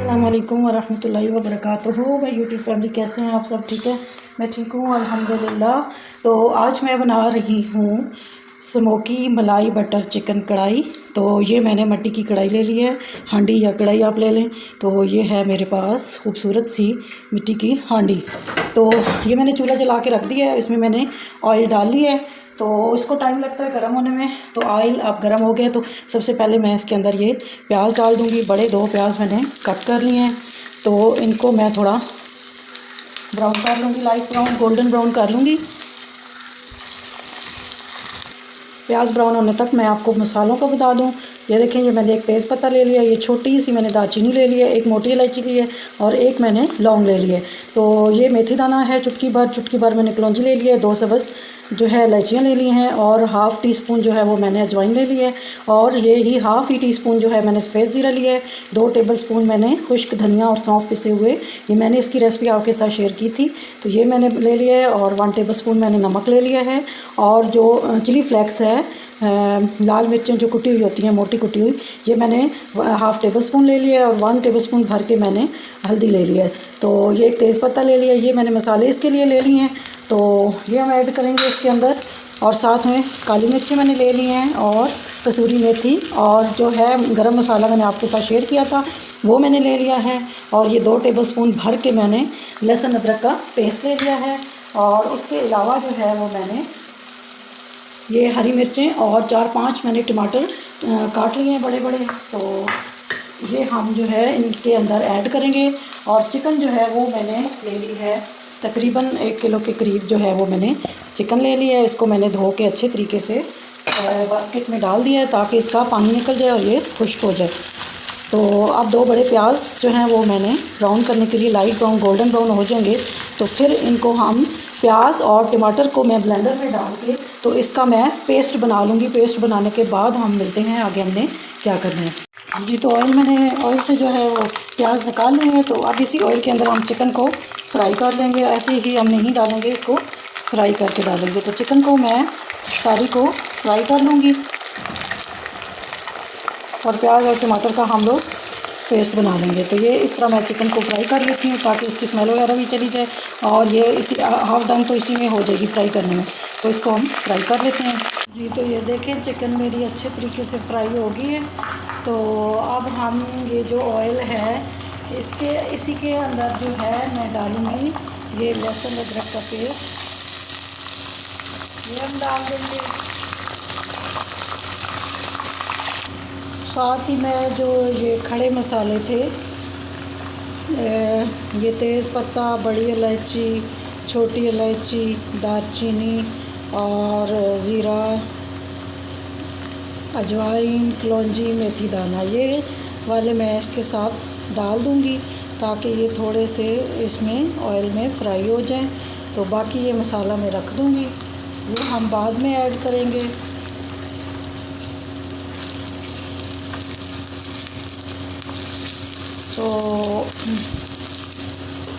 अस्सलामुअलैकुम वरहमतुल्लाहि वबरकातुहू। मैं यूट्यूब फैमिली, कैसे हैं आप सब? ठीक है, मैं ठीक हूँ अल्हम्दुलिल्लाह। तो आज मैं बना रही हूँ स्मोकी मलाई बटर चिकन कढ़ाई। तो ये मैंने मिट्टी की कढ़ाई ले ली है, हांडी या कढ़ाई आप ले लें। तो ये है मेरे पास खूबसूरत सी मिट्टी की हांडी। तो ये मैंने चूल्हा जला के रख दिया है, इसमें मैंने ऑयल डाल लिया है। तो इसको टाइम लगता है गर्म होने में। तो ऑयल अब गर्म हो गया, तो सबसे पहले मैं इसके अंदर ये प्याज डाल दूँगी। बड़े 2 प्याज मैंने कट कर लिए हैं, तो इनको मैं थोड़ा ब्राउन कर लूँगी, लाइट ब्राउन, गोल्डन ब्राउन कर लूँगी। प्याज ब्राउन होने तक मैं आपको मसालों को बता दूं। ये देखें, ये मैंने एक तेज़पत्ता ले लिया, ये छोटी सी मैंने दालचीनी ले ली है, एक मोटी इलायची ली है और एक मैंने लौंग ले ली है। तो ये मेथी दाना है चुटकी भर मैंने कलौंजी ले ली है, 2 सब्ज़ जो है इलायचियाँ ले ली हैं और हाफ़ टी स्पून जो है वो मैंने अजवाइन ले ली है। और ये ही हाफ़ ही टी स्पून जो है मैंने सफ़ेद ज़ीरा लिया है। 2 टेबल स्पून मैंने खुश्क धनिया और सौंफ पिसे हुए, ये मैंने इसकी रेसिपी आपके साथ शेयर की थी, तो ये मैंने ले लिया है। और 1 टेबल स्पून मैंने नमक ले लिया है। और जो चिली फ्लेक्स है, लाल मिर्चें जो कुटी हुई होती हैं, मोटी कुटी हुई, ये मैंने हाफ़ टेबल स्पून ले लिया है। और 1 टेबल स्पून भर के मैंने हल्दी ले लिया है। तो ये एक तेज़पत्ता ले लिया, ये मैंने मसाले इसके लिए ले लिए हैं। तो ये हम ऐड करेंगे इसके अंदर। और साथ में काली मिर्चें मैंने ले ली हैं और कसूरी मेथी, और जो है गरम मसाला मैंने आपके साथ शेयर किया था वो मैंने ले लिया है। और ये 2 टेबल स्पून भर के मैंने लहसुन अदरक का पेस्ट ले लिया है। और उसके अलावा जो है वो मैंने ये हरी मिर्चें और 4-5 मैंने टमाटर काट लिए हैं बड़े बड़े। तो ये हम जो है इनके अंदर ऐड करेंगे। और चिकन जो है वो मैंने ले ली है, तकरीबन 1 किलो के करीब जो है वो मैंने चिकन ले लिया है। इसको मैंने धो के अच्छे तरीके से बास्केट में डाल दिया है ताकि इसका पानी निकल जाए और ये खुश्क हो जाए। तो अब 2 बड़े प्याज जो हैं वो मैंने ब्राउन करने के लिए, लाइट ब्राउन गोल्डन ब्राउन हो जाएंगे तो फिर इनको हम प्याज और टमाटर को मैं ब्लेंडर में डाल के तो इसका मैं पेस्ट बना लूँगी। पेस्ट बनाने के बाद हम मिलते हैं आगे हमने क्या करना है। जी, तो ऑयल से जो है वो प्याज निकाल लिए हैं। तो अब इसी ऑयल के अंदर हम चिकन को फ्राई कर लेंगे। ऐसे ही हम नहीं डालेंगे, इसको फ्राई करके डालेंगे। तो चिकन को मैं सारी को फ्राई कर लूँगी और प्याज और टमाटर का हम लोग पेस्ट बना लेंगे। तो ये इस तरह मैं चिकन को फ्राई कर लेती हूँ ताकि इसकी स्मेल वगैरह भी चली जाए। और ये इसी हाफ़ डन तो इसी में हो जाएगी फ्राई करने में। तो इसको हम फ्राई कर लेते हैं। जी, तो ये देखें चिकन मेरी अच्छे तरीके से फ्राई हो गई है। तो अब हम ये जो ऑयल है इसी के अंदर जो है मैं डालूँगी ये लहसुन अदरक का पेस्ट, ये हम डाल देंगे। साथ ही में जो ये खड़े मसाले थे, ये तेज़पत्ता, बड़ी इलायची, छोटी इलायची, दालचीनी और ज़ीरा, अजवाइन, कलौंजी, मेथी दाना, ये वाले मैं इसके साथ डाल दूँगी ताकि ये थोड़े से इसमें ऑयल में फ्राई हो जाएं। तो बाकी ये मसाला मैं रख दूँगी, वो हम बाद में ऐड करेंगे। तो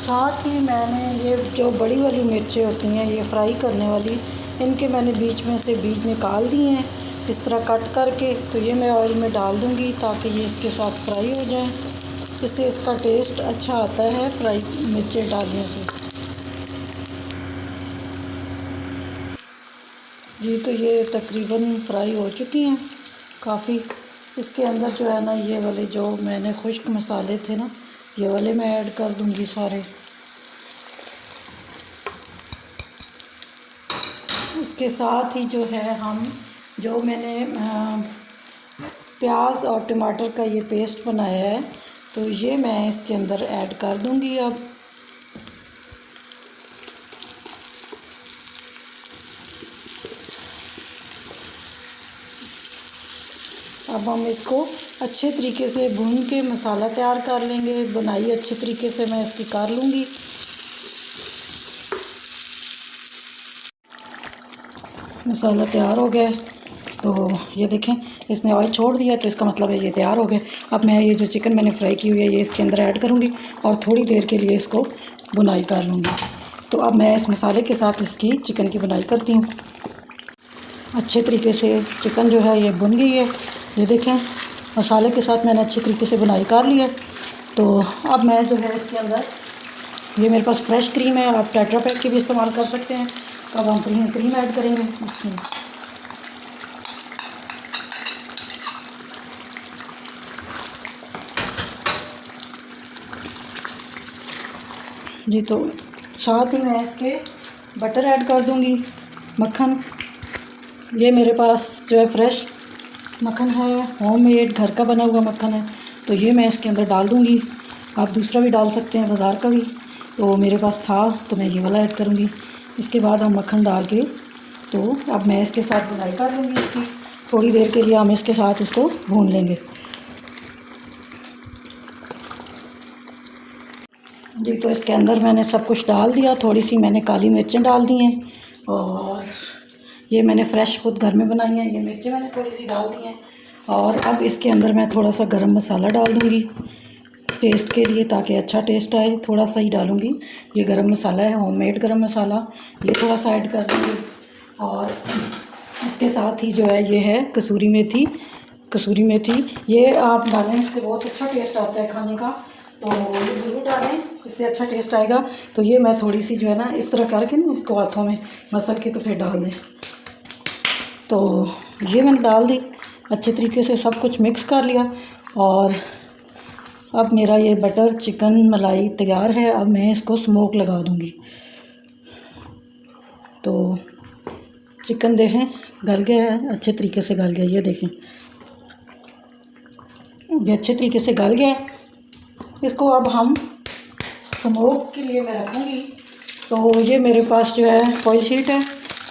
साथ ही मैंने ये जो बड़ी वाली मिर्चें होती हैं ये फ्राई करने वाली, इनके मैंने बीच में से बीज निकाल दिए हैं इस तरह कट करके। तो ये मैं ऑयल में डाल दूँगी ताकि ये इसके साथ फ्राई हो जाए। इससे इसका टेस्ट अच्छा आता है फ्राई मिर्चें डालने से। जी, तो ये तकरीबन फ्राई हो चुकी हैं काफ़ी। इसके अंदर जो है ना ये वाले जो मैंने खुश्क मसाले थे ना, ये वाले मैं ऐड कर दूंगी सारे। उसके साथ ही जो है हम जो मैंने प्याज और टमाटर का ये पेस्ट बनाया है तो ये मैं इसके अंदर ऐड कर दूंगी। अब हम इसको अच्छे तरीके से भून के मसाला तैयार कर लेंगे। बनाई अच्छे तरीके से मैं इसकी कर लूँगी। मसाला तैयार हो गया, तो ये देखें इसने ऑयल छोड़ दिया, तो इसका मतलब है ये तैयार हो गया। अब मैं ये जो चिकन मैंने फ्राई की हुई है ये इसके अंदर ऐड करूँगी और थोड़ी देर के लिए इसको बुनाई कर लूँगी। तो अब मैं इस मसाले के साथ इसकी चिकन की बुनाई करती हूँ। अच्छे तरीके से चिकन जो है ये बुन गई है। ये देखें मसाले के साथ मैंने अच्छे तरीके से बुनाई कर ली है। तो अब मैं जो है इसके अंदर, ये मेरे पास फ्रेश क्रीम है, आप टेट्रा पैक की भी इस्तेमाल कर सकते हैं। तो अब हम क्रीम ऐड करेंगे इसमें। जी, तो साथ ही मैं इसके बटर ऐड कर दूंगी, मक्खन। ये मेरे पास जो है फ्रेश मक्खन है, होममेड घर का बना हुआ मक्खन है। तो ये मैं इसके अंदर डाल दूंगी। आप दूसरा भी डाल सकते हैं, बाज़ार का भी। तो मेरे पास था तो मैं ये वाला ऐड करूँगी। इसके बाद हम मक्खन डाल के, तो अब मैं इसके साथ बुनाई कर लूँगी इसकी। थोड़ी देर के लिए हम इसके साथ इसको भून लेंगे। जी, तो इसके अंदर मैंने सब कुछ डाल दिया। थोड़ी सी मैंने काली मिर्चें डाल दी हैं, और ये मैंने फ़्रेश ख़ुद घर में बनाई हैं। ये मिर्चें मैंने थोड़ी सी डाल दी हैं। और अब इसके अंदर मैं थोड़ा सा गरम मसाला डाल दूँगी टेस्ट के लिए, ताकि अच्छा टेस्ट आए। थोड़ा सा ही डालूँगी। ये गरम मसाला है, होममेड गरम मसाला, ये थोड़ा सा ऐड कर दूँगी। और इसके साथ ही जो है ये है कसूरी मेथी। कसूरी मेथी ये आप डालें, इससे बहुत अच्छा टेस्ट आता है खाने का। तो ये ज़रूर डालें, इससे अच्छा टेस्ट आएगा। तो ये मैं थोड़ी सी जो है ना इस तरह करके ना इसको हाथों में मसल के तो फिर डाल दें। तो ये मैंने डाल दी, अच्छे तरीके से सब कुछ मिक्स कर लिया। और अब मेरा ये बटर चिकन मलाई तैयार है। अब मैं इसको स्मोक लगा दूँगी। तो चिकन देखें गल गया है, अच्छे तरीके से गल गया। ये देखें, ये अच्छे तरीके से गल गया है। इसको अब हम स्मोक के लिए मैं रखूँगी। तो ये मेरे पास जो है फॉइल शीट है,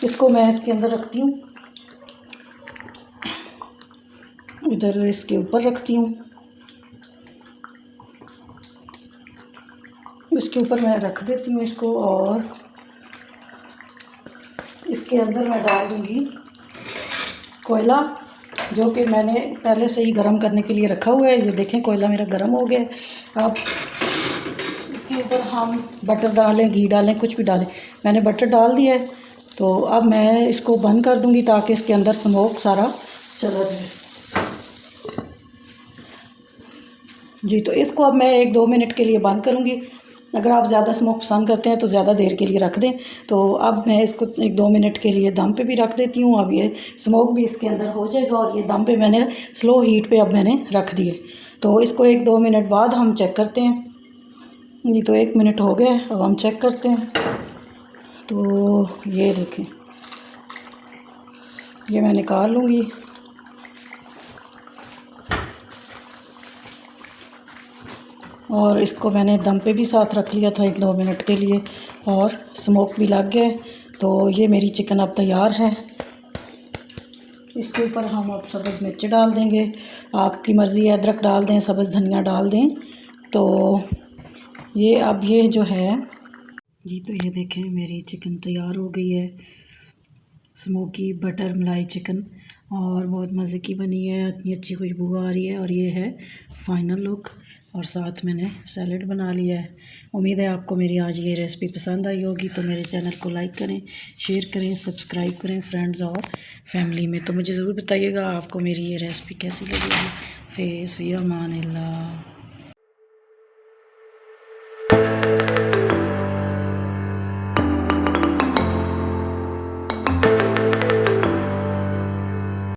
इसको मैं इसके अंदर रखती हूँ, इधर इसके ऊपर रखती हूँ। इसके ऊपर मैं रख देती हूँ इसको, और इसके अंदर मैं डाल दूँगी कोयला, जो कि मैंने पहले से ही गर्म करने के लिए रखा हुआ है। ये देखें कोयला मेरा गर्म हो गया है। अब इसके ऊपर हम बटर डालें, घी डालें, कुछ भी डालें। मैंने बटर डाल दिया है। तो अब मैं इसको बंद कर दूँगी ताकि इसके अंदर स्मोक सारा चला जाए। जी, तो इसको अब मैं 1-2 मिनट के लिए बंद करूँगी। अगर आप ज़्यादा स्मोक पसंद करते हैं तो ज़्यादा देर के लिए रख दें। तो अब मैं इसको 1-2 मिनट के लिए दम पे भी रख देती हूँ। अब ये स्मोक भी इसके अंदर हो जाएगा, और ये दम पे मैंने स्लो हीट पे अब मैंने रख दिए। तो इसको 1-2 मिनट बाद हम चेक करते हैं। जी, तो 1 मिनट हो गए, अब हम चेक करते हैं। तो ये देखें, ये मैं निकाल लूँगी। और इसको मैंने दम पे भी साथ रख लिया था 1-2 मिनट के लिए, और स्मोक भी लग गया। तो ये मेरी चिकन अब तैयार है। इसके ऊपर हम अब सब्ज़ मिर्च डाल देंगे, आपकी मर्ज़ी है, अदरक डाल दें, सब्ज़ धनिया डाल दें। तो ये अब ये जो है जी, तो ये देखें मेरी चिकन तैयार हो गई है, स्मोकी बटर मलाई चिकन, और बहुत मज़े की बनी है। इतनी अच्छी खुशबू आ रही है। और ये है फ़ाइनल लुक, और साथ मैंने सैलेड बना लिया है। उम्मीद है आपको मेरी आज ये रेसिपी पसंद आई होगी। तो मेरे चैनल को लाइक करें, शेयर करें, सब्सक्राइब करें फ्रेंड्स और फैमिली में। तो मुझे ज़रूर बताइएगा आपको मेरी ये रेसिपी कैसी लगी। फ़ी अमान अल्लाह।